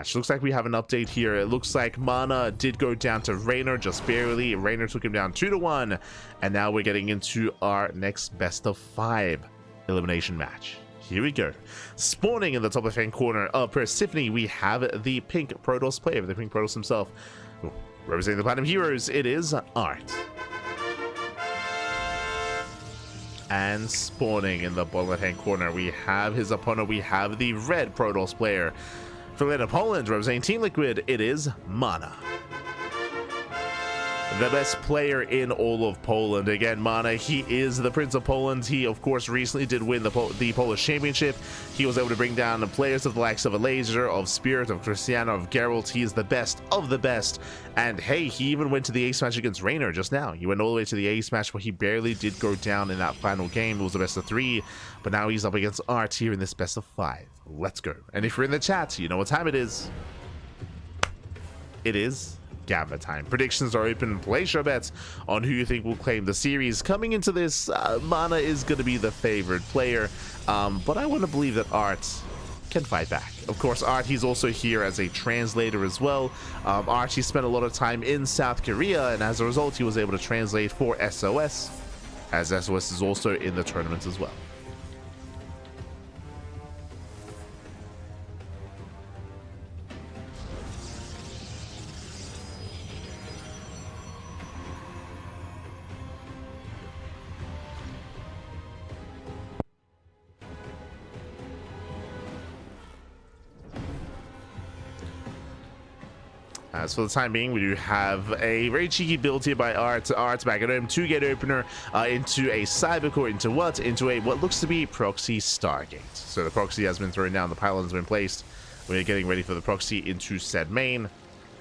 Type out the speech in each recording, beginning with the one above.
match. Looks like we have an update here. It looks like MaNa did go down to Raynor just barely. Raynor took him down 2-1, and now we're getting into our next best of 5 elimination match. Here we go. Spawning in the top left-hand corner of Persephone, we have the pink Protoss player, the pink Protoss himself. Representing the Platinum Heroes, it is ArT. And spawning in the bottom left-hand corner, we have his opponent. We have the red Protoss player. For Poland, representing Team Liquid, it is MaNa. The best player in all of Poland. Again, MaNa, he is the Prince of Poland. He, of course, recently did win the Polish Championship. He was able to bring down the players of the likes of Laser, of Spirit, of Cristiano, of Geralt. He is the best of the best. And hey, he even went to the ace match against Raynor just now. He went all the way to the ace match, where he barely did go down in that final game. It was the best of 3. But now he's up against ArT here in this best of 5. Let's go. And if you're in the chat, you know what time it is. It is Gamma time. Predictions are open. Place your bets on who you think will claim the series. Coming into this, MaNa is going to be the favorite player, but I want to believe that ArT can fight back. Of course, ArT, he's also here as a translator as well. ArT, he spent a lot of time in South Korea, and as a result, he was able to translate for SOS, as SOS is also in the tournament as well. As for the time being, we do have a very cheeky build here by ArT. ArT back at home, 2-gate opener into a Cybercore, into what looks to be proxy Stargate. So the proxy has been thrown down, the pylon has been placed. We're getting ready for the proxy into said main.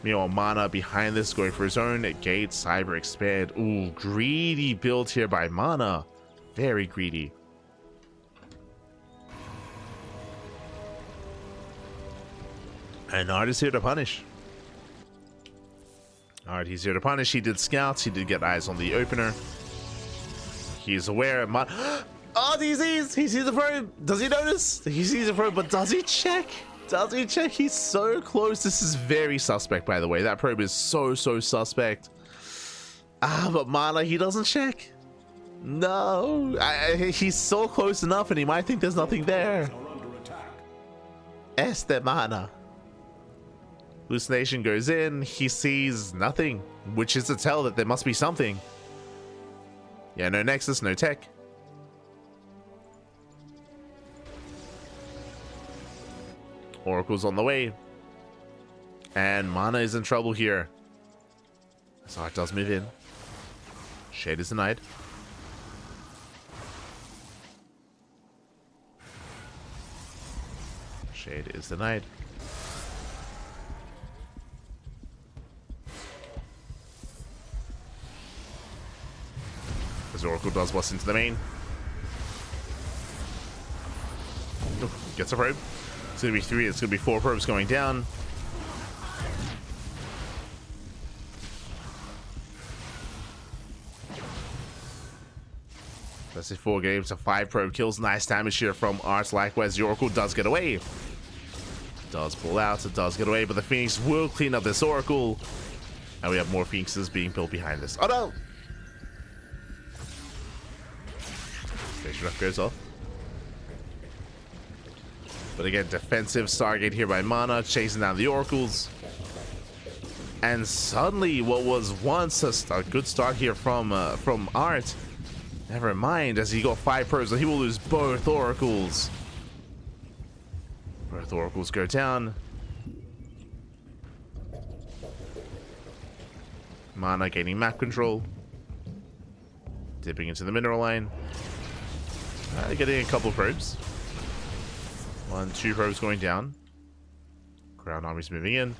Meanwhile, MaNa behind this, going for his own gate, cyber expand. Ooh, greedy build here by MaNa. Very greedy. And ArT is here to punish. ArT, he's here to punish. He did scouts. He did get eyes on the opener. He's aware of oh, he sees the probe. Does he notice? He sees the probe, but does he check? Does he check? He's so close. This is very suspect, by the way. That probe is so suspect. But MaNa, he doesn't check. No. He's so close enough, and he might think there's nothing there. MaNa. Hallucination goes in, he sees nothing, which is to tell that there must be something. Yeah, no Nexus, no tech. Oracle's on the way. And MaNa is in trouble here. So ArT does move in. Shade is denied. Shade is denied. As Oracle does bust into the main. Ooh, gets a probe. It's going to be 3, it's going to be 4 probes going down. That's it, 4 games to 5 probe kills. Nice damage here from ArT. Likewise, the Oracle does get away. Does pull out, it does get away, but the Phoenix will clean up this Oracle. And we have more Phoenixes being built behind us. Oh no! Station Ref goes off. But again, defensive Stargate here by MaNa, chasing down the Oracles. And suddenly, what was once a good start here from ArT, never mind, as he got 5 probes, and he will lose both Oracles. Both Oracles go down. MaNa gaining map control. Dipping into the mineral line. Getting a couple probes. 1, 2 probes going down. Ground army's moving in.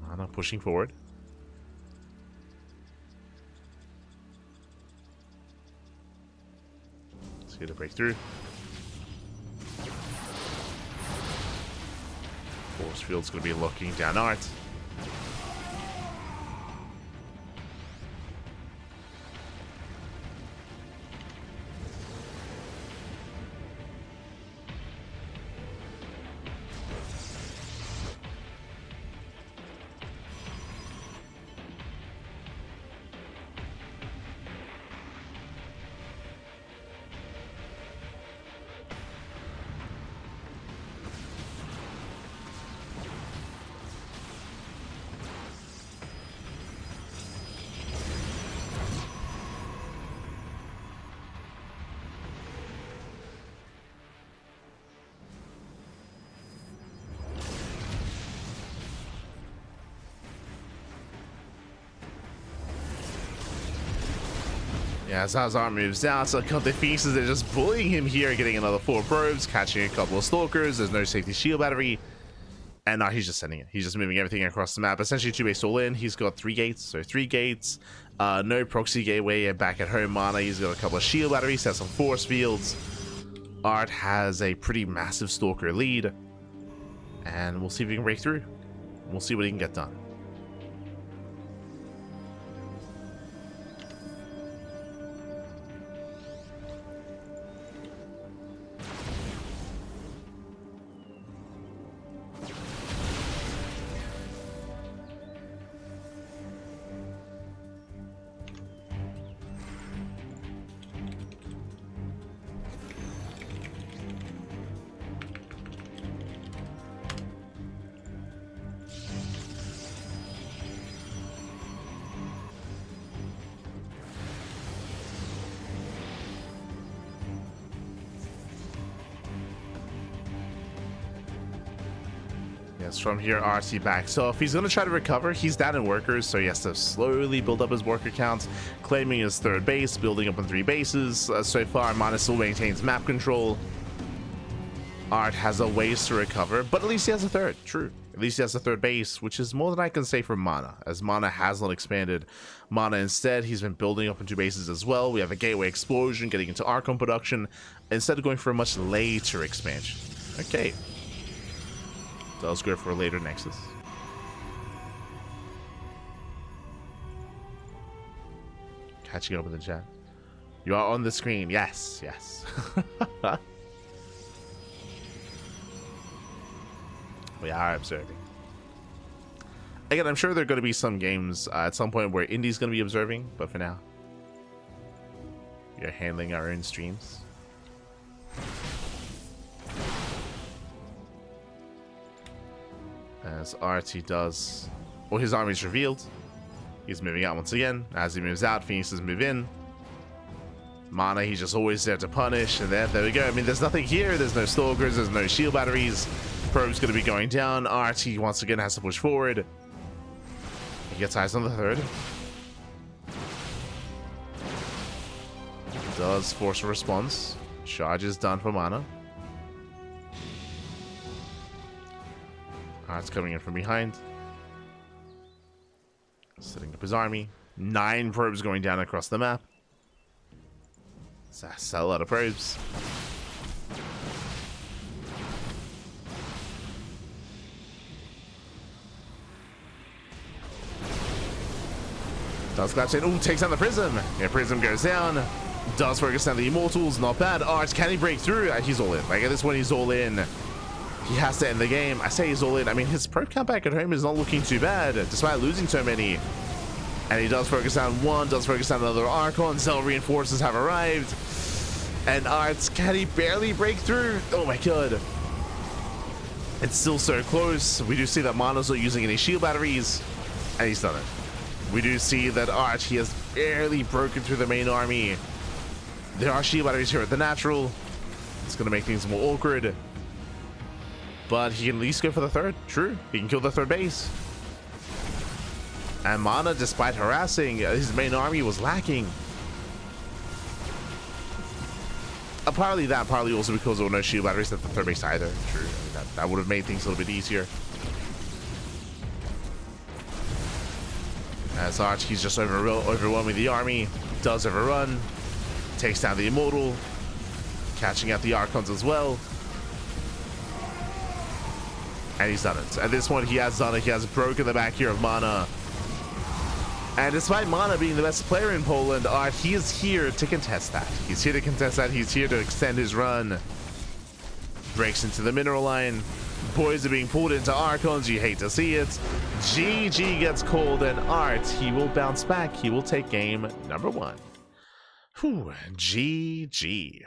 MaNa pushing forward. Let's get a breakthrough. Force field's going to be locking down ArT. Yeah, as ArT moves out, so a couple of pieces, they're just bullying him here, getting another 4 probes, catching a couple of stalkers. There's no safety shield battery. And now he's just sending it. He's just moving everything across the map. Essentially 2-base all in. He's got 3 gates. So 3 gates. No proxy gateway. Back at home, MaNa. He's got a couple of shield batteries. Has some force fields. ArT has a pretty massive stalker lead. And we'll see if we can break through. We'll see what he can get done. Yes, from here, ArT back. So if he's going to try to recover, he's down in workers, so he has to slowly build up his worker count, claiming his 3rd base, building up on 3 bases. So far, MaNa still maintains map control. ArT has a ways to recover, but at least he has a 3rd. True. At least he has a 3rd base, which is more than I can say for MaNa, as MaNa has not expanded. MaNa instead, he's been building up on 2 bases as well. We have a gateway explosion, getting into Archon production, instead of going for a much later expansion. Okay. Does go for a later Nexus. Catching up in the chat. You are on the screen. Yes, yes. We are observing. Again, I'm sure there are going to be some games at some point where Indy's going to be observing, but for now, we are handling our own streams. As ArT does, well, his army is revealed. He's moving out once again. As he moves out, Phoenixes move in. MaNa, he's just always there to punish, and there we go. I mean, there's nothing here. There's no stalkers. There's no shield batteries. Probe's going to be going down. ArT once again has to push forward. He gets eyes on the 3rd. Does force a response. Charge is done for MaNa. ArT's coming in from behind. Setting up his army. 9 probes going down across the map. That's a lot of probes. Does collapse in. Ooh, takes down the Prism. Yeah, Prism goes down. Does focus on the Immortals. Not bad. ArT, can he break through? He's all in. Like, at this one, he's all in. He has to end the game. I say he's all in. I mean, his probe count back at home is not looking too bad, despite losing so many. And he does focus on one, does focus on another Archon. Cell reinforcements have arrived. And ArT, can he barely break through? Oh my god. It's still so close. We do see that MaNa's not using any shield batteries. And he's done it. We do see that ArT, he has barely broken through the main army. There are shield batteries here at the natural. It's going to make things more awkward. But he can at least go for the 3rd. True. He can kill the 3rd base. And MaNa, despite harassing, his main army was lacking. Partly that, partly also because there were no shield batteries at the 3rd base either. True. I mean, that would have made things a little bit easier. As ArT, he's just overwhelming the army. Does overrun. Takes down the Immortal. Catching out the Archons as well. And he's done it. At this point, he has done it. He has broken the back here of MaNa. And despite MaNa being the best player in Poland, ArT, he is here to contest that. He's here to contest that. He's here to extend his run. Breaks into the mineral line. Boys are being pulled into Archons. You hate to see it. GG gets called, and ArT, he will bounce back. He will take game number 1. Whew, GG.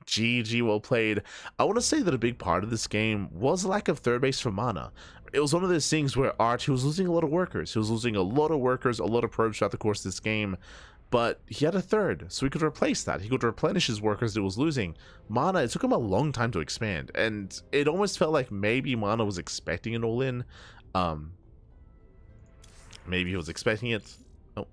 GG, well played. I want to say that a big part of this game was lack of 3rd base for MaNa. It was one of those things where ArT, he was losing a lot of workers. He was losing a lot of workers, a lot of probes throughout the course of this game. But he had a 3rd, so he could replace that. He could replenish his workers that he was losing. MaNa, it took him a long time to expand. And it almost felt like maybe MaNa was expecting an all-in. Maybe he was expecting it. Oh.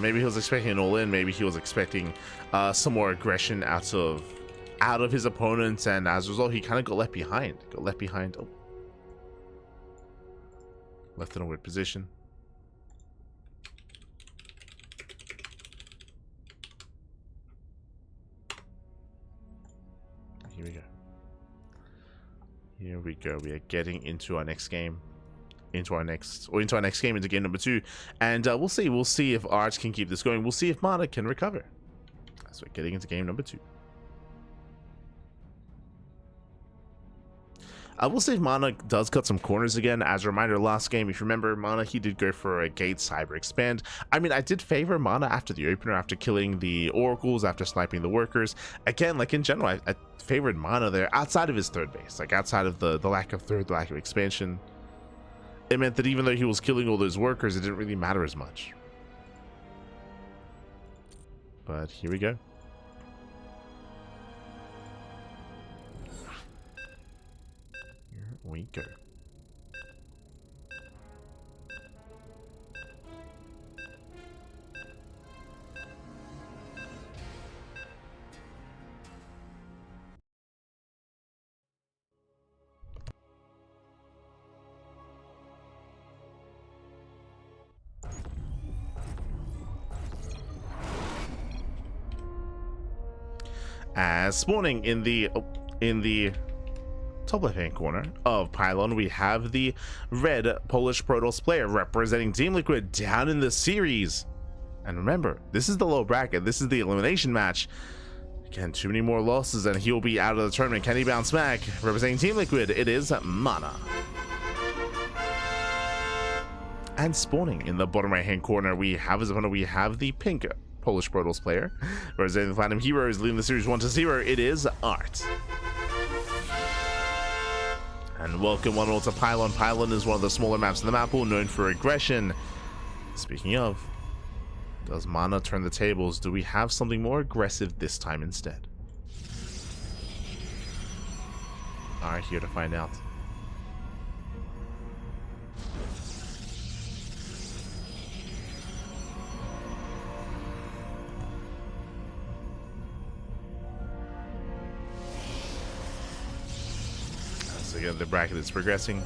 Maybe he was expecting an all-in. Maybe he was expecting some more aggression out of his opponents, and as a result, he kind of got left behind. Oh, left in a weird position. Here we go. Here we go. We are getting into our next game. Into our next game, into game number 2, and we'll see if ArT can keep this going. We'll see if MaNa can recover. So we're getting into game number 2. I will say if MaNa does cut some corners again. As a reminder, last game, if you remember, MaNa, he did go for a Gate Cyber Expand. I mean, I did favor MaNa after the opener, after killing the Oracles, after sniping the Workers. Again, like in general, I favored MaNa there outside of his third base, like outside of the lack of third, the lack of expansion. It meant that even though he was killing all those Workers, it didn't really matter as much. But here we go. Here we go. As spawning in the top left hand corner of Pylon, we have the red Polish Protoss player representing Team Liquid down in the series. And remember, this is the low bracket, this is the elimination match. Again, too many more losses and he'll be out of the tournament. Can he bounce back? Representing Team Liquid, it is MaNa. And spawning in the bottom right hand corner, we have as opponent, we have the pink Polish Protoss player representing the Platinum Heroes, leading the series 1-0. It is ArT. And welcome one all to Pylon. Pylon is one of the smaller maps in the map pool, known for aggression. Speaking of, does MaNa turn the tables? Do we have something more aggressive this time instead? Alright, here to find out. Again, the bracket is progressing.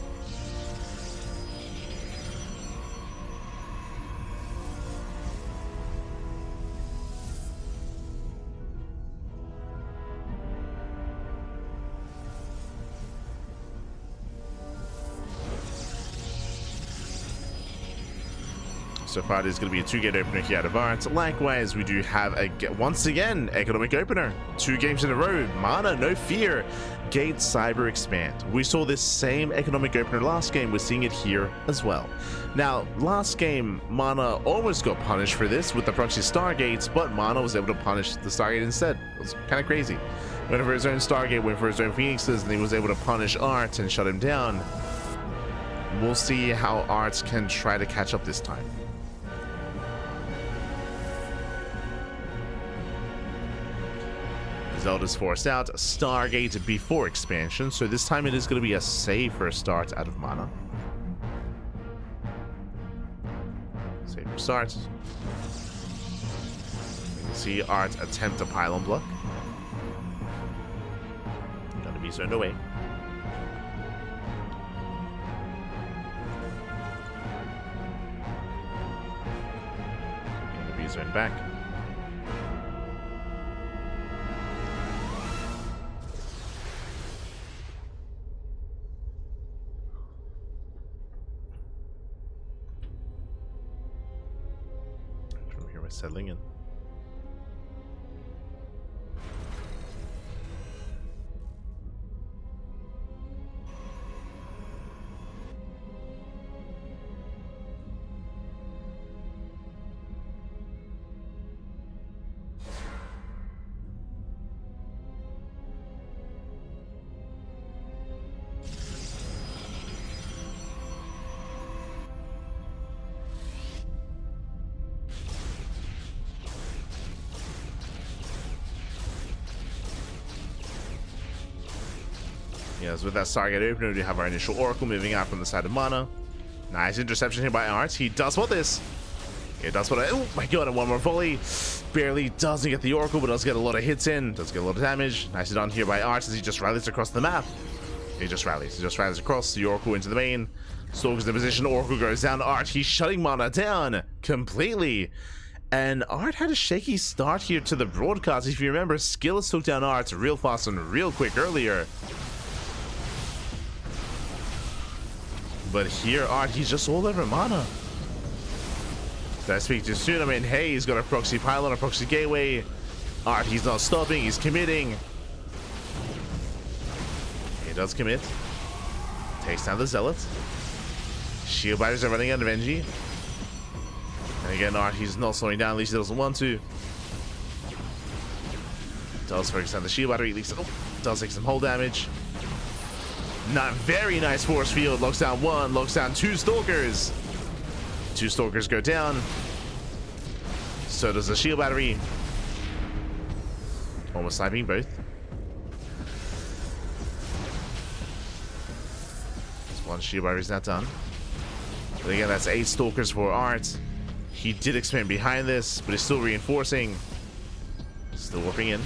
So far, there's going to be a 2-gate opener here out of ArT. Likewise, we do have a, once again, economic opener. 2 games in a row. MaNa, no fear. Gate Cyber Expand. We saw this same economic opener last game. We're seeing it here as well. Now, last game, MaNa almost got punished for this with the proxy Stargates, but MaNa was able to punish the Stargate instead. It was kind of crazy. Went for his own Stargate, went for his own Phoenixes, and he was able to punish ArT and shut him down. We'll see how ArT can try to catch up this time. Zelda's forced out, Stargate before expansion, so this time it is going to be a save for a start out of MaNa. Save for start. You can see ArT attempt a pylon block. Gonna be zoned away. Gonna be zoned back. Settling in. Yes, with that Stargate opener, we have our initial Oracle moving out from the side of MaNa. Nice interception here by ArT. He does what this. It does what I... Oh my god, and one more volley. Barely doesn't get the Oracle, but does get a lot of hits in. Does get a lot of damage. Nicely done here by ArT as he just rallies across the map. He just rallies across the Oracle into the main. Stalker's in position. Oracle goes down. ArT, he's shutting MaNa down completely. And ArT had a shaky start here to the broadcast. If you remember, Skillz took down ArT real fast and real quick earlier. But here, ArT, he's just all over MaNa. Did I speak too soon? I mean, hey, he's got a proxy pylon, a proxy gateway. ArT, he's not stopping, he's committing. He does commit. Takes down the Zealot. Shield Batteries are running out of energy. And again, ArT, he's not slowing down, at least he doesn't want to. Does focus on the Shield Battery, at least does take some hull damage. Not very nice force field. Locks down one, locks down two Stalkers. Two Stalkers go down. So does the Shield Battery. Almost sniping both. This one Shield Battery is not done. But again, that's 8 Stalkers for ArT. He did expand behind this, but he's still reinforcing. Still warping in.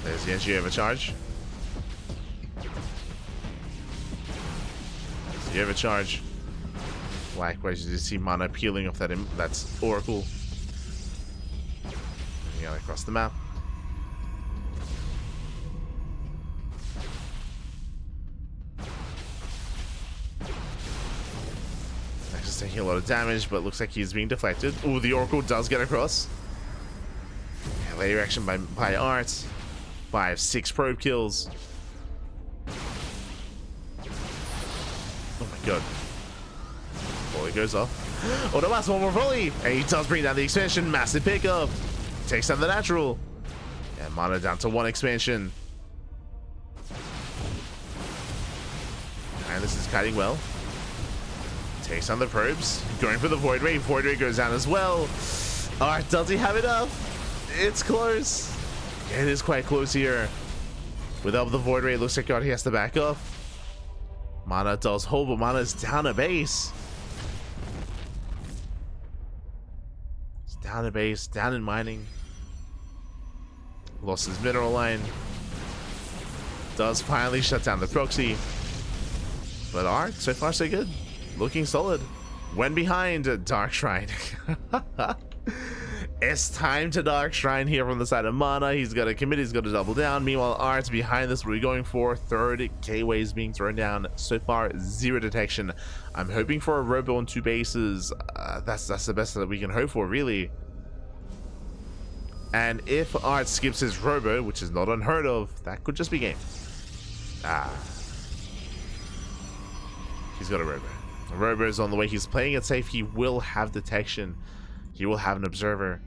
There's the energy overcharge. There's the overcharge. Likewise, you see MaNa peeling off that's Oracle. Moving out across the map. Nexus taking a lot of damage, but looks like he's being deflected. Oh, the Oracle does get across. Yeah, layer action by ArT. 5-6 probe kills. Oh my god. Volley goes off. Oh, the last one more volley. And he does bring down the expansion. Massive pickup. Takes down the natural. And MaNa down to 1 expansion. And this is kiting well. Takes down the probes. Going for the Void Ray. Void Ray goes down as well. ArT, does he have enough? It's close. It is quite close here. Without the Void Ray, it looks like ArT has to back up. MaNa does hold, but MaNa's down a base. It's down a base, down in mining. Lost his mineral line. Does finally shut down the proxy. But ArT, so far so good. Looking solid. Went behind Dark Shrine. It's time to Dark Shrine here from the side of MaNa. He's got to commit, he's got to double down. Meanwhile, ArT's behind this. What are we going for? Third K-Waves being thrown down. So far, 0 detection. I'm hoping for a robo on 2 bases. That's the best that we can hope for, really. And if ArT skips his robo, which is not unheard of, that could just be game. He's got a robo. A robo is on the way. He's playing it safe. He will have detection. He will have an observer.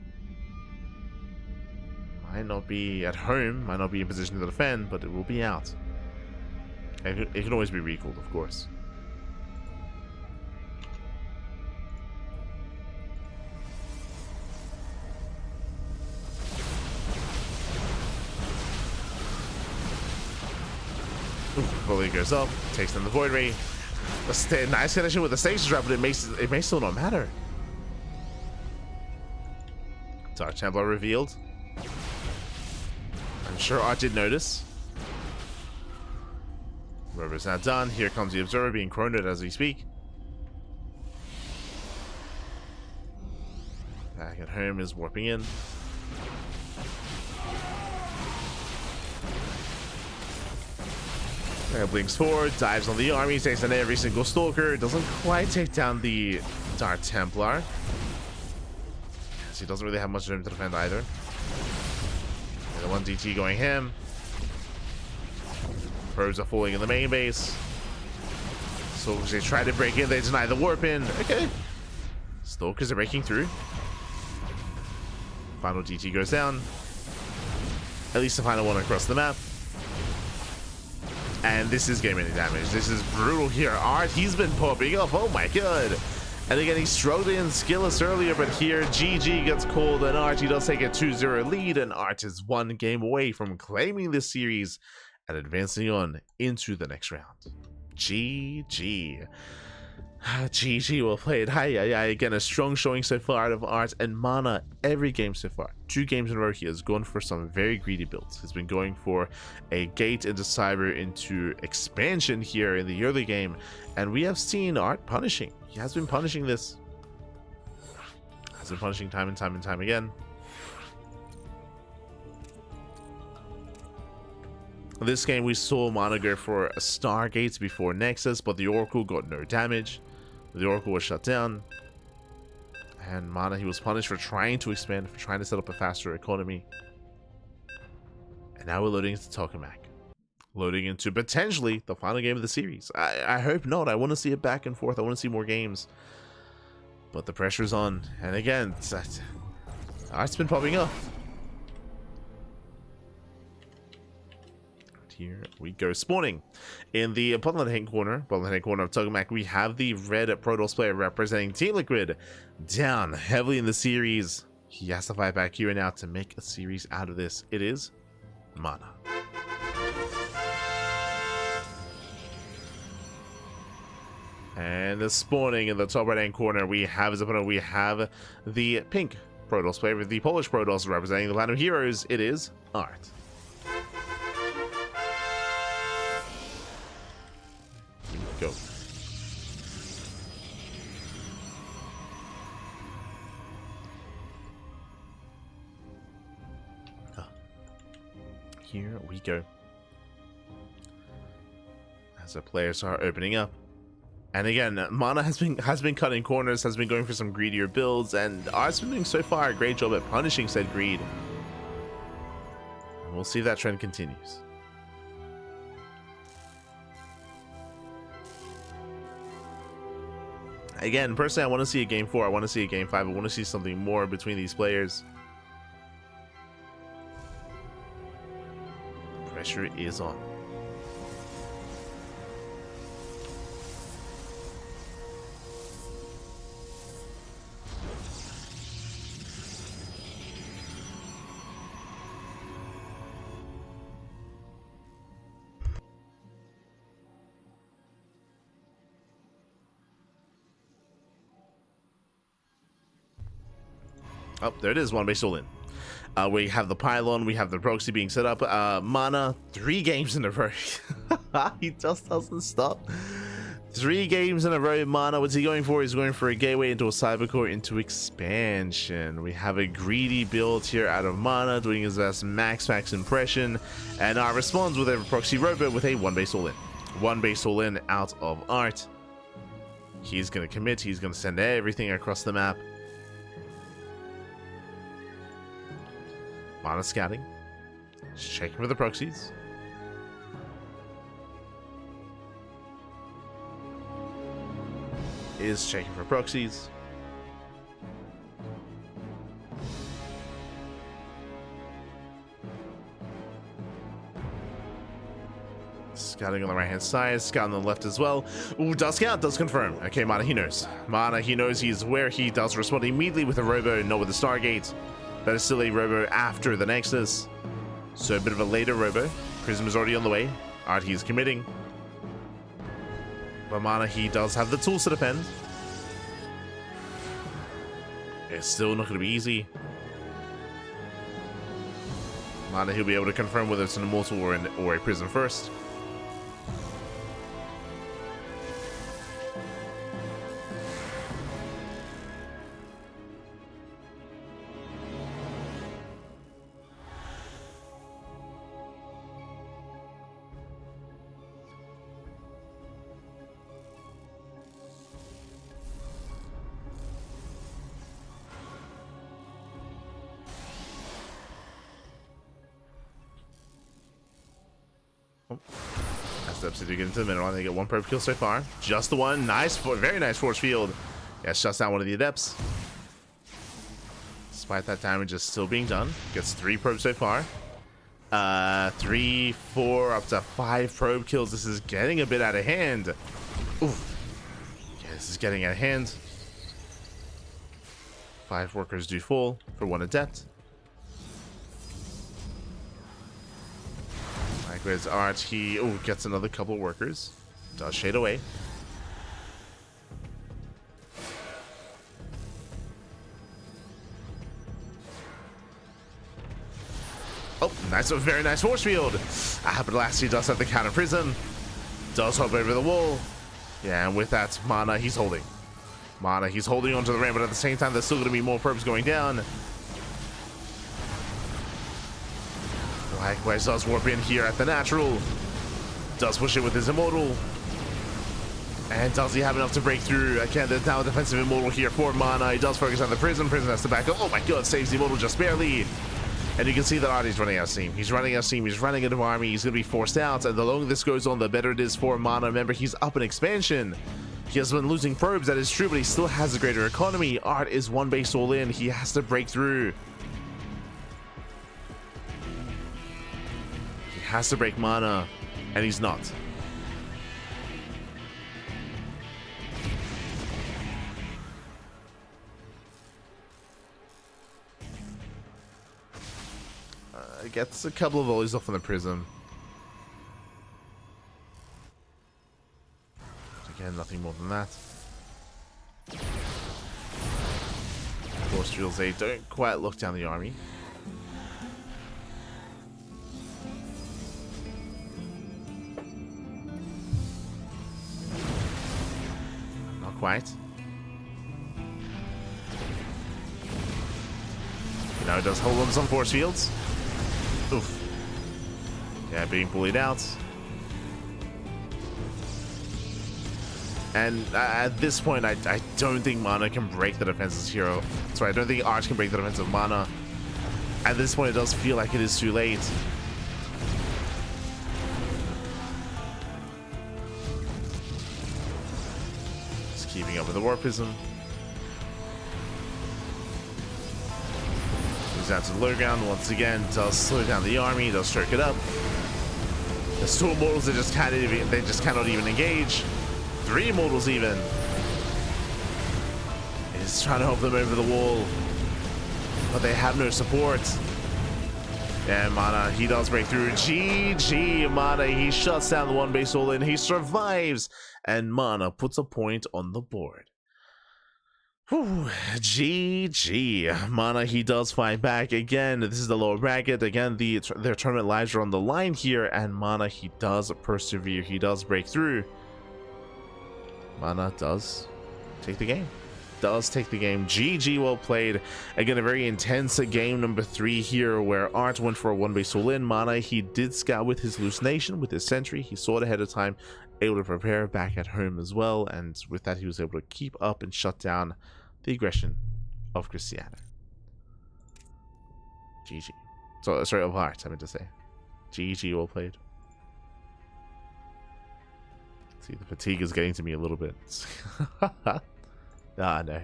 Might not be at home, might not be in position to defend, but it will be out. It can always be recalled, of course. Volley goes up, takes down the Void Ray. A nice connection with the Stasis Trap, but it may still not matter. Dark Templar revealed. I'm sure ArT did notice. Robo's not done. Here comes the Observer being chronoed as we speak. Back at home is warping in. Blinks forward, dives on the army, takes down every single Stalker. Doesn't quite take down the Dark Templar. He doesn't really have much room to defend either. And the 1 DT going ham. Probes are falling in the main base. So they try to break in, they deny the warp in. Okay. Stalkers are breaking through. Final DT goes down. At least the final one across the map. And this is game-ending damage. This is brutal here. ArT, he's been popping up. Oh my god. And again, he struggled in Skillz earlier, but here GG gets called, and ArT does take a 2-0 lead, and ArT is 1 game away from claiming this series and advancing on into the next round. GG. GG, well played. Hi. Again, a strong showing so far out of ArT and MaNa. Every game so far, 2 games in a row, he has gone for some very greedy builds. He's been going for a gate into cyber into expansion here in the early game, and we have seen ArT punishing. He has been punishing this. Has been punishing time and time again. This game we saw MaNa go for a Stargate before Nexus, but the Oracle got no damage. The Oracle was shut down. And MaNa, he was punished for trying to expand, for trying to set up a faster economy. And now we're loading into Tokamak. Loading into potentially the final game of the series. I hope not. I want to see it back and forth. I want to see more games. But the pressure's on. And again, ArT's been popping up. Here we go, spawning in the bottom left-hand corner of Tokamak. We have the red Protoss player representing Team Liquid, down heavily in the series. He has to fight back here now to make a series out of this. It is MaNa. And the spawning in the top right-hand corner, we have his opponent. We have the pink Protoss player with the Polish Protoss representing the Land of Heroes. It is ArT. Go. Here we go. As the players are opening up. And again, MaNa has been cutting corners, has been going for some greedier builds, and ArT's been doing so far a great job at punishing said greed. And we'll see if that trend continues. Again, personally, I want to see a game 4. I want to see a game 5. I want to see something more between these players. The pressure is on. Oh, there it is, one base all in. We have the pylon, we have the proxy being set up. MaNa, 3 games in a row. He just doesn't stop. 3 games in a row. MaNa, what's he going for? He's going for a gateway into a cybercore into expansion. We have a greedy build here out of MaNa, doing his best max impression. And ArT responds with a proxy robot with a 1 base all in. 1 base all in out of ArT. He's going to commit, he's going to send everything across the map. MaNa scouting. Just checking for the proxies. Is checking for proxies. Scouting on the right hand side, scouting on the left as well. Ooh, does scout, does confirm. Okay, MaNa, he knows. MaNa, he knows he's where. He does respond immediately with a robo, not with the Stargate. That is still a robo after the Nexus. So a bit of a later robo. Prism is already on the way. ArT, he's committing. But MaNa, he does have the tools to defend. It's still not going to be easy. MaNa, he'll be able to confirm whether it's an Immortal or a Prism first. Steps to get into the middle. They get 1 probe kill so far. Just the one. Nice, very nice force field. Yeah, shuts down one of the adepts. Despite that damage is still being done. Gets 3 probes so far. 3, 4, up to 5 probe kills. This is getting a bit out of hand. Ooh. Yeah, this is getting out of hand. 5 workers do fall for 1 adept. Likewise, ArT, he gets another couple of workers. Does shade away. Oh, nice, a very nice force field. But last he does have the counter prism. Does hop over the wall. Yeah, and with that, MaNa, he's holding. MaNa, he's holding onto the ramp, but at the same time, there's still going to be more probes going down. Likewise, does warp in here at the natural. Does push it with his immortal. And does he have enough to break through? Again, there's now a defensive immortal here for MaNa. He does focus on the prism. Prism has to back up. Oh my god, saves the immortal just barely. And you can see that ArT is running out of steam. He's running out of steam. He's running out of army. He's going to be forced out. And the longer this goes on, the better it is for MaNa. Remember, he's up in expansion. He has been losing probes. That is true, but he still has a greater economy. ArT is one base all in. He has to break through. He has to break MaNa, and he's not. Gets a couple of volleys off on the prism. Again, nothing more than that. Force drills, they don't quite look down the army. Not quite. Now it does hold on to some force fields. Oof. Yeah, being bullied out. And at this point, I don't think MaNa can break the defenses here. Sorry, I don't think ArT can break the defense of MaNa. At this point, it does feel like it is too late. Just keeping up with the warpism. Down to the low ground once again, does slow down the army, does stroke it up. There's two immortals that just cannot even engage. Three immortals even. He's trying to help them over the wall, but they have no support. And MaNa, he does break through. GG, MaNa, he shuts down the one base all in. He survives, and MaNa puts a point on the board. Whew, GG. MaNa, he does fight back. Again, this is the lower bracket. Again, their tournament lives are on the line here, and MaNa, he does persevere. He does break through. MaNa does take the game. GG, well played. Again, a very intense game number 3 here, where ArT went for a one base all in. MaNa, he did scout with his hallucination, with his sentry. He saw it ahead of time, able to prepare back at home as well, and with that, he was able to keep up and shut down the aggression of Cristiano. GG. So, sorry, of ArT, I meant to say. GG, well played. See, the fatigue is getting to me a little bit. Ah, no.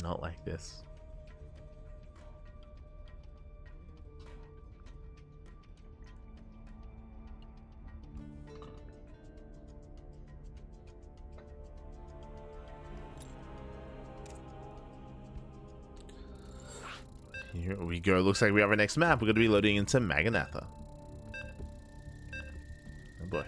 Not like this. Here we go. Looks like we have our next map. We're going to be loading into Maganatha. Oh boy.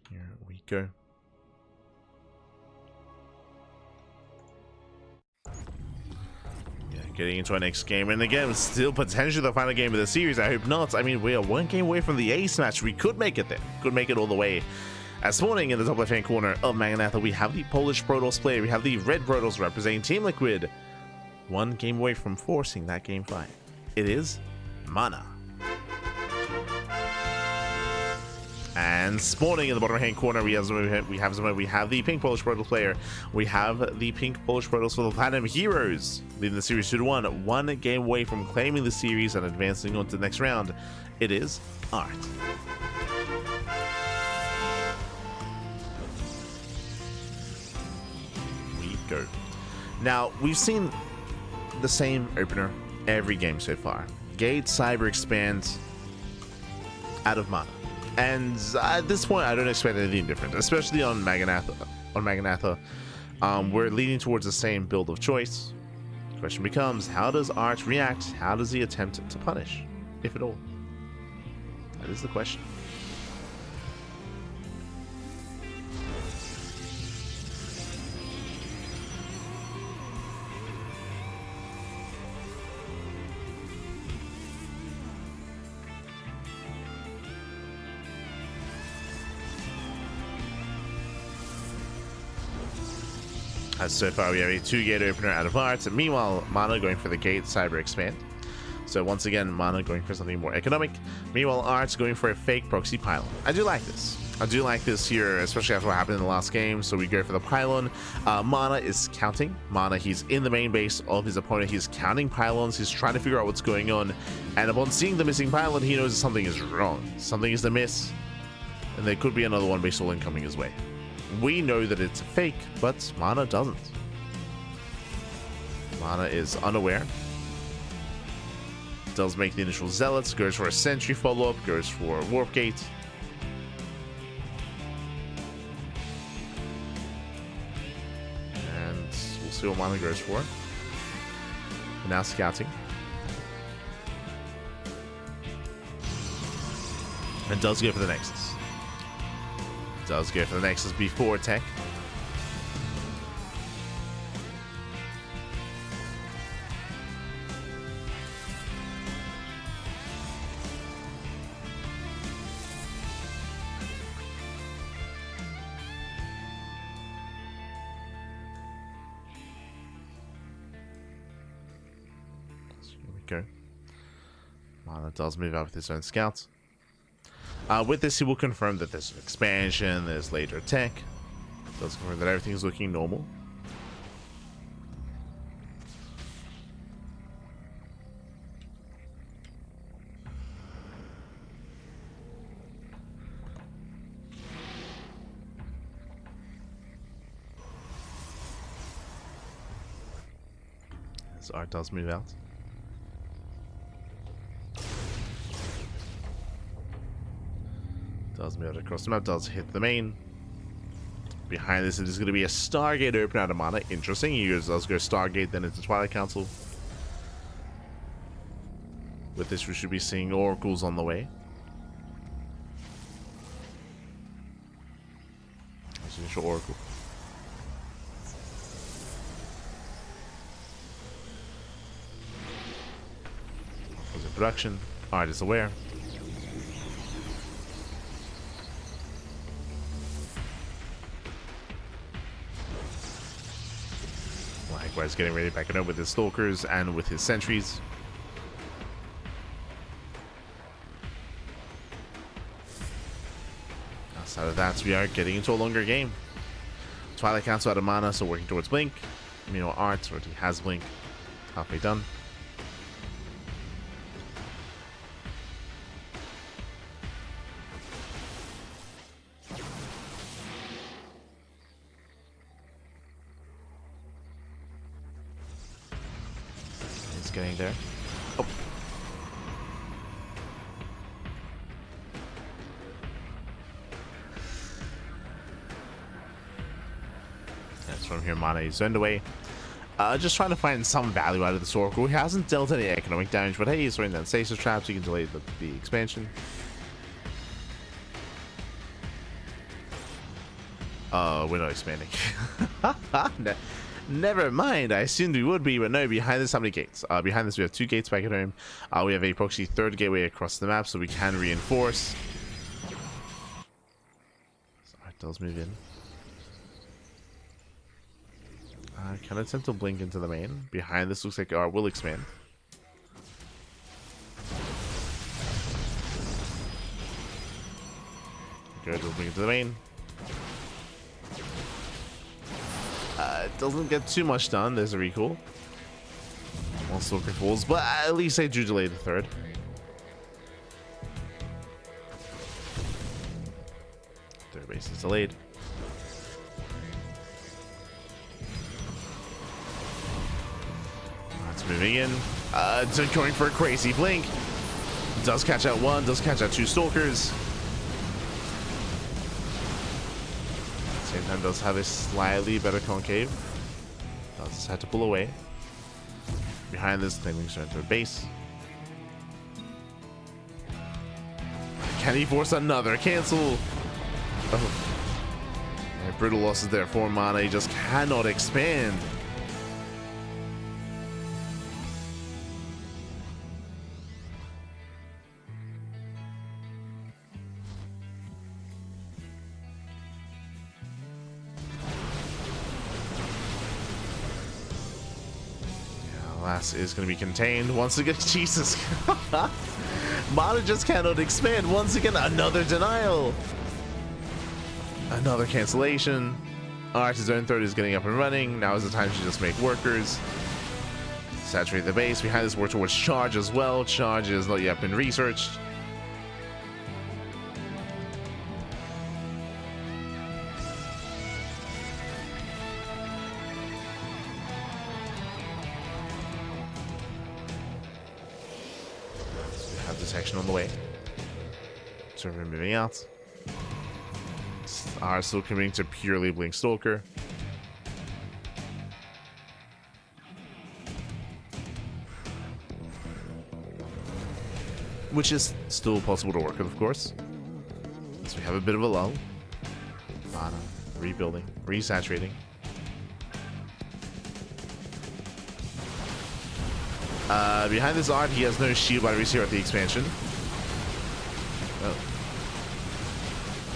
Here we go. Getting into our next game, and again, still potentially the final game of the series. I hope not. I mean, we are one game away from the ace match. We could make it there. Could make it all the way. As morning in the top left-hand corner of Maganatha, we have the Polish Protoss player. We have the red Protoss representing Team Liquid. One game away from forcing that game 5. It is MaNa. And spawning in the bottom right-hand corner, we have the pink Polish Protoss player. We have the pink Polish Protoss for the Platinum Heroes, leading the series 2-1. One game away from claiming the series and advancing on to the next round. It is ArT. We go. Now, we've seen the same opener every game so far. Gate, Cyber, Expand. out of MaNa. And at this point, I don't expect anything different, especially on MaNa. We're leaning towards the same build of choice. The question becomes, how does ArT react? How does he attempt to punish, if at all? That is the question. So far, we have a 2-gate opener out of ArT, and meanwhile, MaNa going for the gate cyber expand. So once again, MaNa going for something more economic. Meanwhile, ArT going for a fake proxy pylon. I do like this. I do like this here, especially after what happened in the last game. So we go for the pylon. MaNa is counting. MaNa, he's in the main base of his opponent. He's counting pylons. He's trying to figure out what's going on. And upon seeing the missing pylon, he knows something is wrong. Something is amiss. And there could be another one base all incoming his way. We know that it's a fake, but MaNa doesn't. MaNa is unaware. Does make the initial zealots, goes for a sentry follow-up, goes for a warp gate. And we'll see what MaNa goes for. Now scouting. And does go for the Nexus. Does go for the Nexus before tech. So here we go. MaNa does move out with his own scouts. With this, he will confirm that there's an expansion, there's later tech. Does confirm that everything's looking normal. As ArT does move out. Does move across the map, does hit the main. Behind this, it is going to be a Stargate open out of MaNa. Interesting. He does go Stargate, then into Twilight Council. With this, we should be seeing oracles on the way. There's an initial oracle. Goes in production. ArT is aware. Likewise, getting ready to back it up with his stalkers and with his sentries. Outside of that, we are getting into a longer game. Twilight Council out of MaNa, so working towards Blink. Meanwhile, ArT already has Blink. Halfway done. Getting there. Oh. That's from here. MaNa is zoned away. Just trying to find some value out of this oracle. He hasn't dealt any economic damage, but hey, he's throwing down stasis traps. You can delay the expansion. We're not expanding. No. Never mind, I assumed we would be, but no, behind this, how many gates? Behind this, we have 2 gates back at home. We have a proxy 3rd gateway across the map, so we can reinforce. So ArT does move in. Can I attempt to blink into the main? Behind this looks like ArT will expand. Good, we'll blink into the main. It doesn't get too much done. There's a recall. One stalker falls, but at least they do delay the 3rd. Third base is delayed. That's moving in. Going for a crazy blink. Does catch out one, does catch out two Stalkers. Same time does have a slightly better concave. Does just have to pull away. Behind this, Ducklings are into a base. Can he force another cancel? Oh. Yeah, brutal losses there for MaNa. He just cannot expand. Last is going to be contained once again. Jesus. MaNa just cannot expand. Once again, another denial. Another cancellation. ArT's own third is getting up and running. Now is the time to just make workers. Saturate the base. Behind this, work towards charge as well. Charge has not yet been researched. Detection on the way. Server moving out. Are still committing to purely Blink Stalker. Which is still possible to work with, of course. So we have a bit of a lull. MaNa rebuilding, resaturating. Behind this ArT, he has no shield batteries here at the expansion. Oh.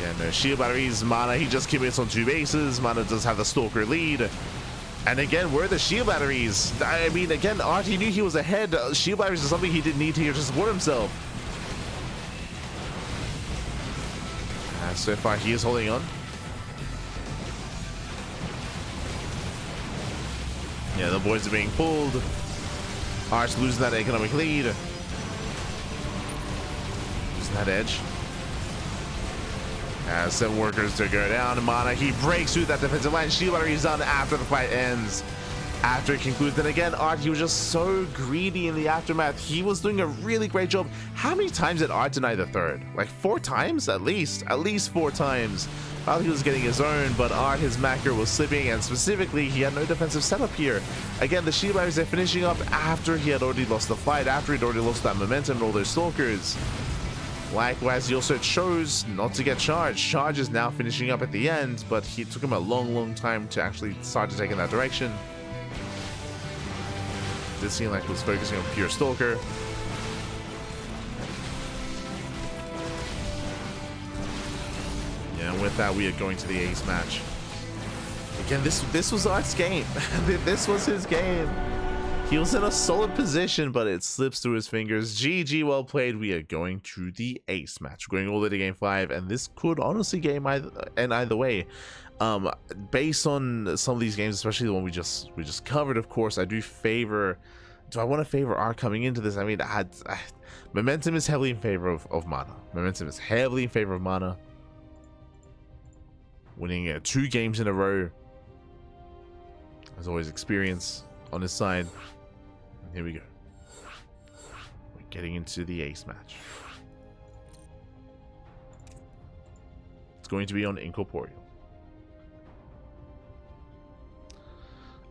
Yeah, no shield batteries. MaNa, he just commits on two bases. MaNa does have the Stalker lead. And again, where are the shield batteries? I mean, again, ArT, he knew he was ahead. Shield batteries is something he didn't need here to support himself. So far, he is holding on. Yeah, the boys are being pulled. ArT's losing that economic lead. Losing that edge. As 7 workers to go down. MaNa, he breaks through that defensive line. Shield battery is done after the fight ends. After it concludes, then again, ArT, he was just so greedy in the aftermath. He was doing a really great job. How many times did ArT deny the third? Like 4 times at least 4 times. While he was getting his own, but ArT, his macro was slipping, and specifically, he had no defensive setup here. Again, the shield batteries are finishing up after he had already lost the fight, after he'd already lost that momentum and all those Stalkers. Likewise, he also chose not to get charged. Charge is now finishing up at the end, but it took him a long time to actually start to take in that direction. This seemed like he was focusing on pure Stalker. And with that, we are going to the ace match. Again, this was ArT's game. This was his game. He was in a solid position, but it slips through his fingers. GG, well played. We are going to the ace match. We're going all the way to game 5, and this could honestly game either way. Based on some of these games, especially the one we just covered, of course, I do favor. Do I want to favor ArT coming into this? I mean, momentum is heavily in favor of MaNa. Momentum is heavily in favor of MaNa. Winning 2 games in a row. As always, experience on his side. And here we go. We're getting into the ace match. It's going to be on Incorporeal.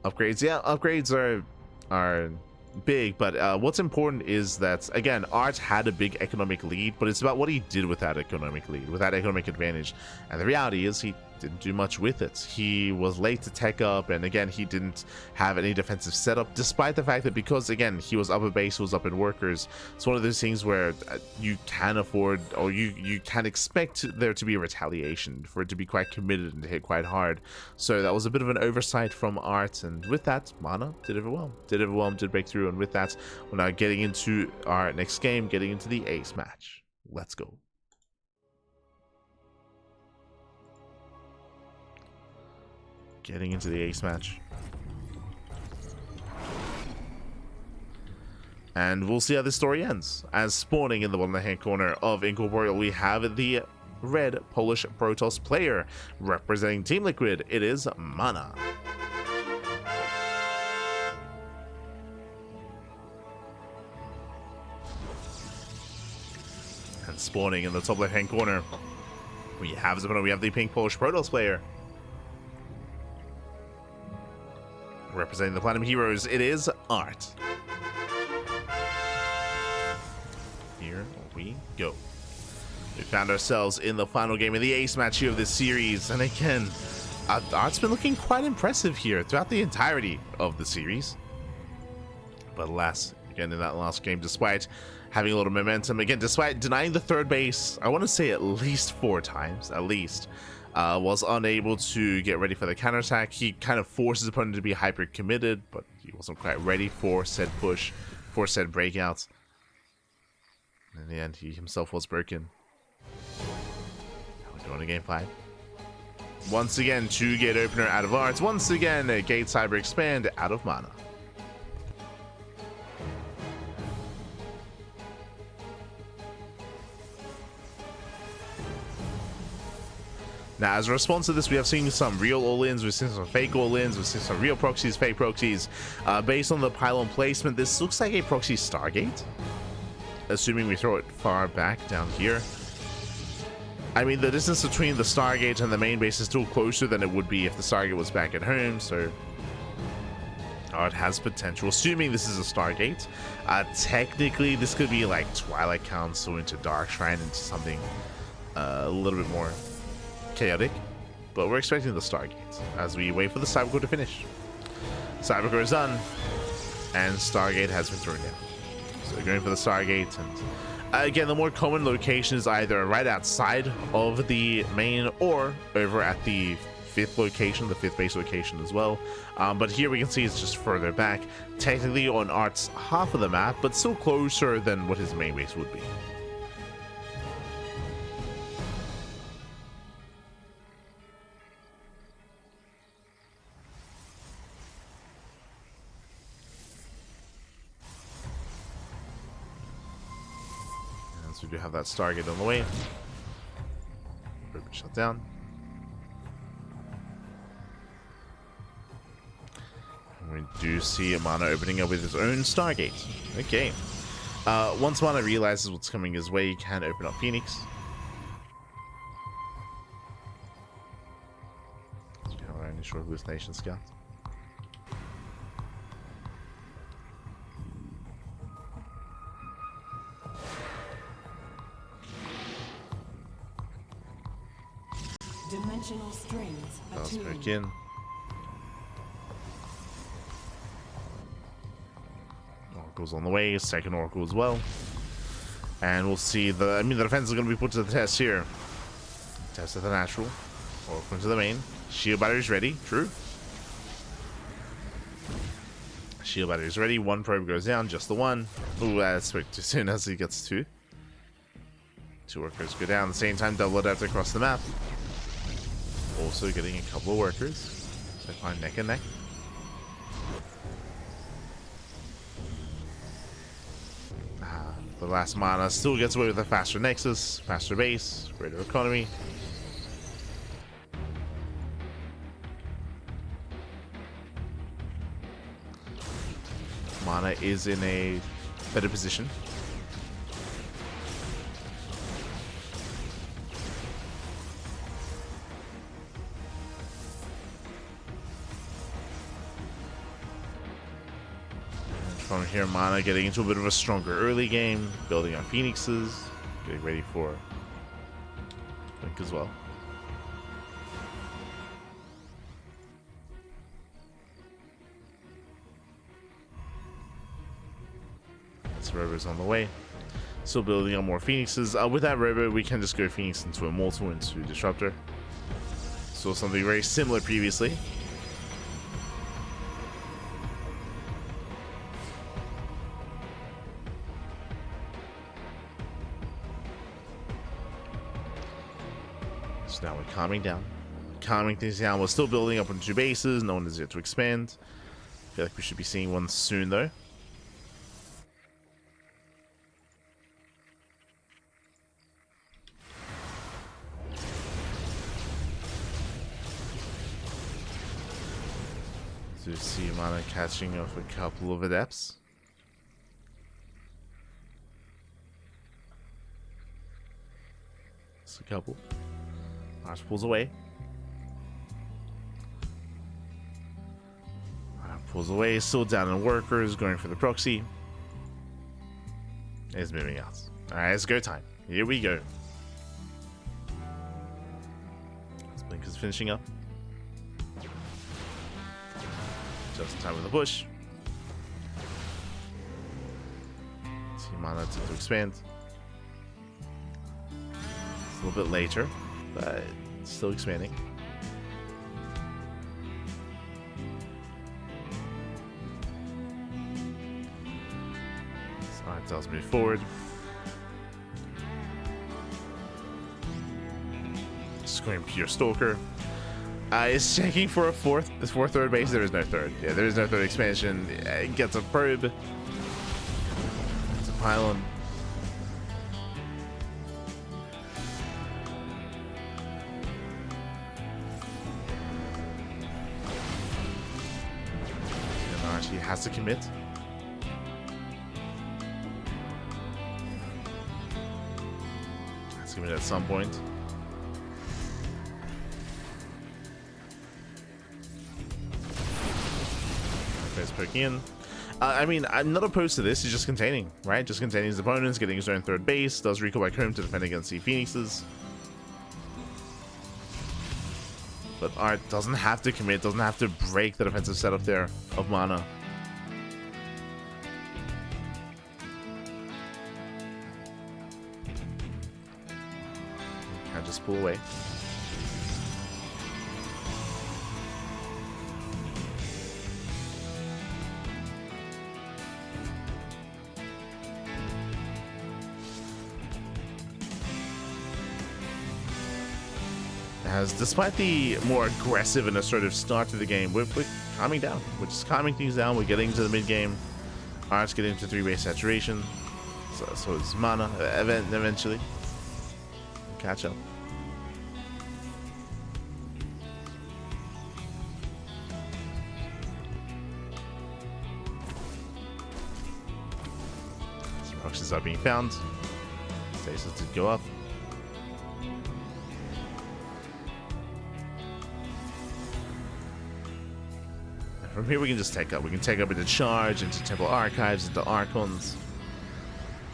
Upgrades, yeah, upgrades are big, but what's important is that, again, ArT had a big economic lead, but it's about what he did with that economic lead, with that economic advantage. And the reality is he didn't do much with it. He was late to tech up, and again, he didn't have any defensive setup, despite the fact that, because again, he was up a base, he was up in workers. It's one of those things where you can afford, or you can expect there to be a retaliation, for it to be quite committed and to hit quite hard. So that was a bit of an oversight from ArT, and with that, MaNa did overwhelm, did break through, and with that, we're now getting into our next game, getting into the ace match. Let's go. Getting into the ace match. And we'll see how this story ends. As spawning in the bottom hand corner of Incorporeal, we have the red Polish Protoss player representing Team Liquid. It is MaNa. spawning in the top left-hand corner. We have the pink Polish Protoss player. Representing the Platinum Heroes, it is ArT. Here we go. We found ourselves in the final game of the ace match here of this series, and again, ArT's been looking quite impressive here throughout the entirety of the series. But alas, again in that last game, despite having a lot of momentum, again despite denying the third base, I want to say at least 4 times, at least, was unable to get ready for the counterattack. He kind of forced his opponent to be hyper committed, but he wasn't quite ready for said push, for said breakouts. In the end, he himself was broken. Now we're going to game 5. Once again, 2-gate opener out of ArT. Once again, a gate cyber expand out of MaNa. Now, as a response to this, we have seen some real all-ins, we've seen some fake all-ins, we've seen some real proxies, fake proxies. Based on the pylon placement, this looks like a proxy Stargate, assuming we throw it far back down here. I mean, the distance between the Stargate and the main base is still closer than it would be if the Stargate was back at home, so ArT has potential, assuming this is a Stargate. Technically, this could be like Twilight Council into Dark Shrine, into something a little bit more chaotic, but we're expecting the Stargate as we wait for the Cybercore to finish. Cybercore is done, and Stargate has been thrown down. So we're going for the Stargate, and again, the more common location is either right outside of the main or over at the 5th location, the 5th base location as well. But here we can see it's just further back, technically on ArT's half of the map, but still closer than what his main base would be. We do have that Stargate on the way. Shut down. And we do see MaNa opening up with his own Stargate. Okay. Once MaNa realizes what's coming his way, he can open up Phoenix. We have our initial hallucination scout. Dimensional strings Let's back in. Oracle's on the way, second Oracle as well. And we'll see the defense is going to be put to the test here. Test of the natural. Oracle into the main. Shield battery's ready, true. Shield battery's ready, 1 probe goes down, just the 1. Ooh, that's way too soon as he gets 2. 2 workers go down at the same time, double adapt across the map. Also getting a couple of workers. So I find neck and neck. The last MaNa still gets away with a faster nexus, faster base, greater economy. MaNa is in a better position. From here, MaNa getting into a bit of a stronger early game, building on Phoenixes, getting ready for Blink as well. This Robo's on the way. Still building on more Phoenixes. With that Robo, we can just go Phoenix into Immortal, into Disruptor. Saw something very similar previously. So now we're calming things down. We're still building up on 2 bases. No one is yet to expand. I feel like we should be seeing one soon, though. So see MaNa catching off a couple of adepts. Just a couple. ArT pulls away. ArT pulls away, still down in workers, going for the proxy. He's moving out. Alright, it's go time. Here we go. Blink is finishing up. Just in time with the push. See MaNa to expand. It's a little bit later, but still expanding. So ArT does move forward. Going pure stalker. Is checking for a fourth third base. There is no third. Yeah, there is no third expansion. Gets a probe. It's a pylon. And ArT has to commit. Has to commit at some point. Poking in. I mean, I'm not opposed to this. He's just containing, right? Just containing his opponents, getting his own third base. Does recall back home to defend against the Phoenixes. But ArT doesn't have to commit, doesn't have to break the defensive setup there of MaNa. Can just pull away. As despite the more aggressive and assertive start to the game, we're calming down. We're just calming things down. We're getting into the mid game. ArT's getting into 3-base saturation. So is MaNa eventually. Catch up. Proxies are being found. Stasis did go up. From here we can just take up. We can take up into Charge, into Temple Archives, into Archons.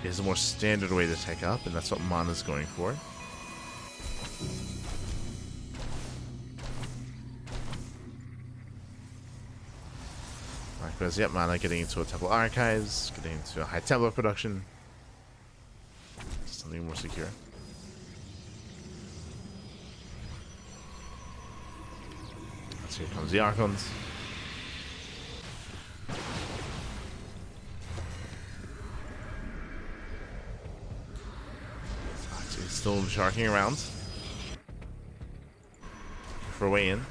It's a more standard way to take up, and that's what MaNa's going for. Because yep, MaNa getting into a Temple Archives, getting into a High Templar production. Something more secure. So here comes the Archons. Still sharking around for a way in.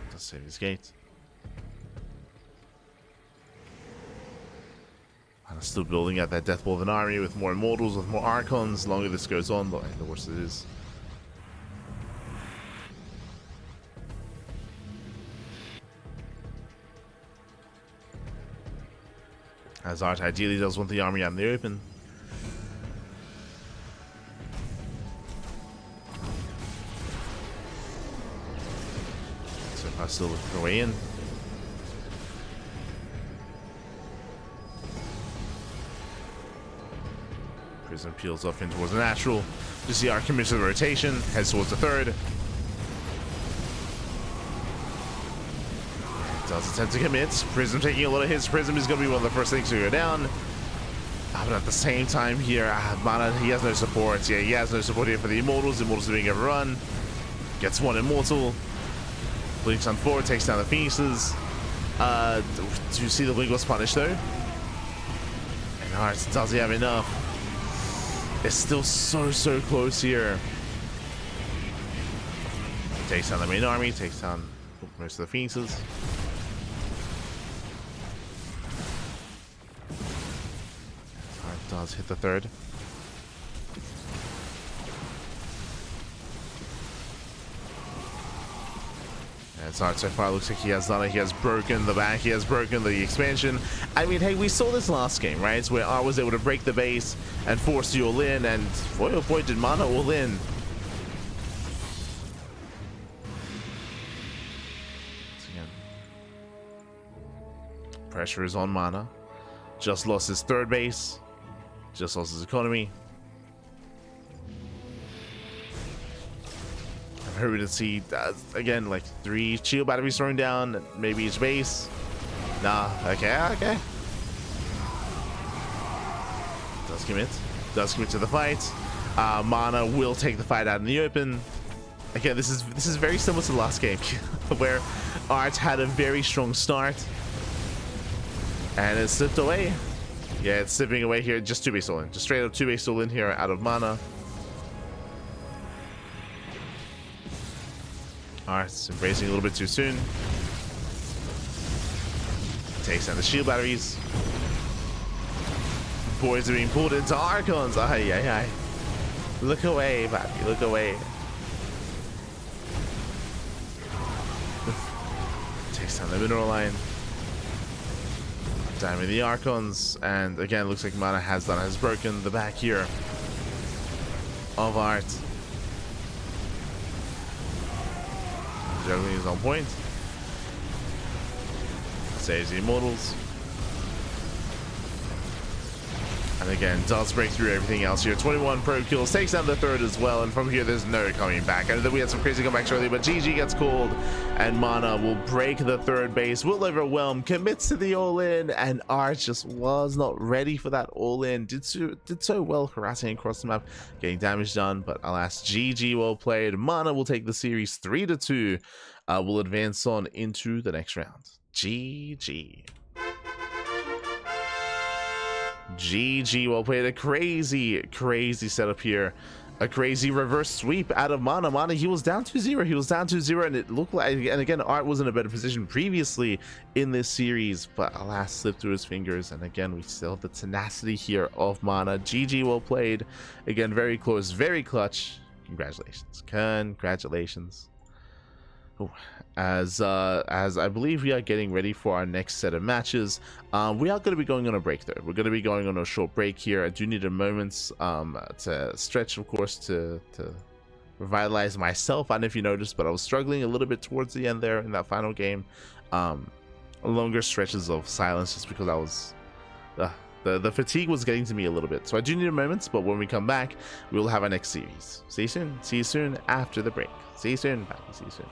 Does save his gate. And still building out that death ball of an army with more immortals, with more archons. The longer this goes on, the worse it is. As ArT ideally does want the army out in the open. So far still looking for a way in. Prism peels off in towards the natural. You see ArT commits to the rotation, heads towards the third. Does attempt to commit. Prism taking a lot of hits. Prism is going to be one of the first things to go down. But at the same time here, MaNa, he has no support. Yeah, he has no support here for the Immortals. The Immortals are being overrun. Gets one Immortal. Blinks on forward, takes down the Phoenixes. Do you see the Blink was punished though? And ArT, does he have enough? It's still so close here. Takes down the main army, takes down most of the Phoenixes. Does hit the third. And so far looks like he has done it. He has broken the back. He has broken the expansion. I mean, hey, we saw this last game, right? Where ArT was able to break the base and force the all in, and boy, oh boy, did MaNa all in. Pressure is on MaNa. Just lost his third base. Just lost his economy. I'm hoping to see, again, like 3 shield batteries thrown down, maybe each base. Nah, okay. Does commit to the fight. MaNa will take the fight out in the open. Again, this is very similar to the last game, where ArT had a very strong start. And it slipped away. Yeah, it's slipping away here. Just 2-base all in. Just straight up 2-base all in here out of MaNa. ArT's embracing a little bit too soon. Takes down the shield batteries. Boys are being pulled into Archons. Ay. Look away, Pappy. Look away. Takes down the mineral line. Damage the Archons, and again, looks like MaNa has broken the back here of ArT. Juggling is on point. Saves the Immortals. And again, does break through everything else here. 21 pro kills, takes down the third as well, and from here there's no coming back. I know that we had some crazy comebacks earlier, but GG gets called, and MaNa will break the third base, will overwhelm, commits to the all-in, and ArT just was not ready for that all-in. Did so well harassing across the map, getting damage done, but alas, GG well played. MaNa will take the series 3-2, will advance on into the next round. GG. GG, well played. A crazy setup here. A crazy reverse sweep out of MaNa. MaNa, he was down 2-0. He was down 2-0, and it looked like, and again, ArT was in a better position previously in this series, but alas, slipped through his fingers. And again, we still have the tenacity here of MaNa. GG, well played. Again, very close, very clutch. Congratulations. Ooh. As I believe we are getting ready for our next set of matches, we are going to be going on a break though. We're going to be going on a short break here. I do need a moment to stretch, of course, to revitalize myself. I don't know if you noticed, but I was struggling a little bit towards the end there in that final game. Longer stretches of silence just because I was the fatigue was getting to me a little bit. So I do need a moment, but when we come back, we'll have our next series. See you soon. See you soon after the break. See you soon. Bye. See you soon.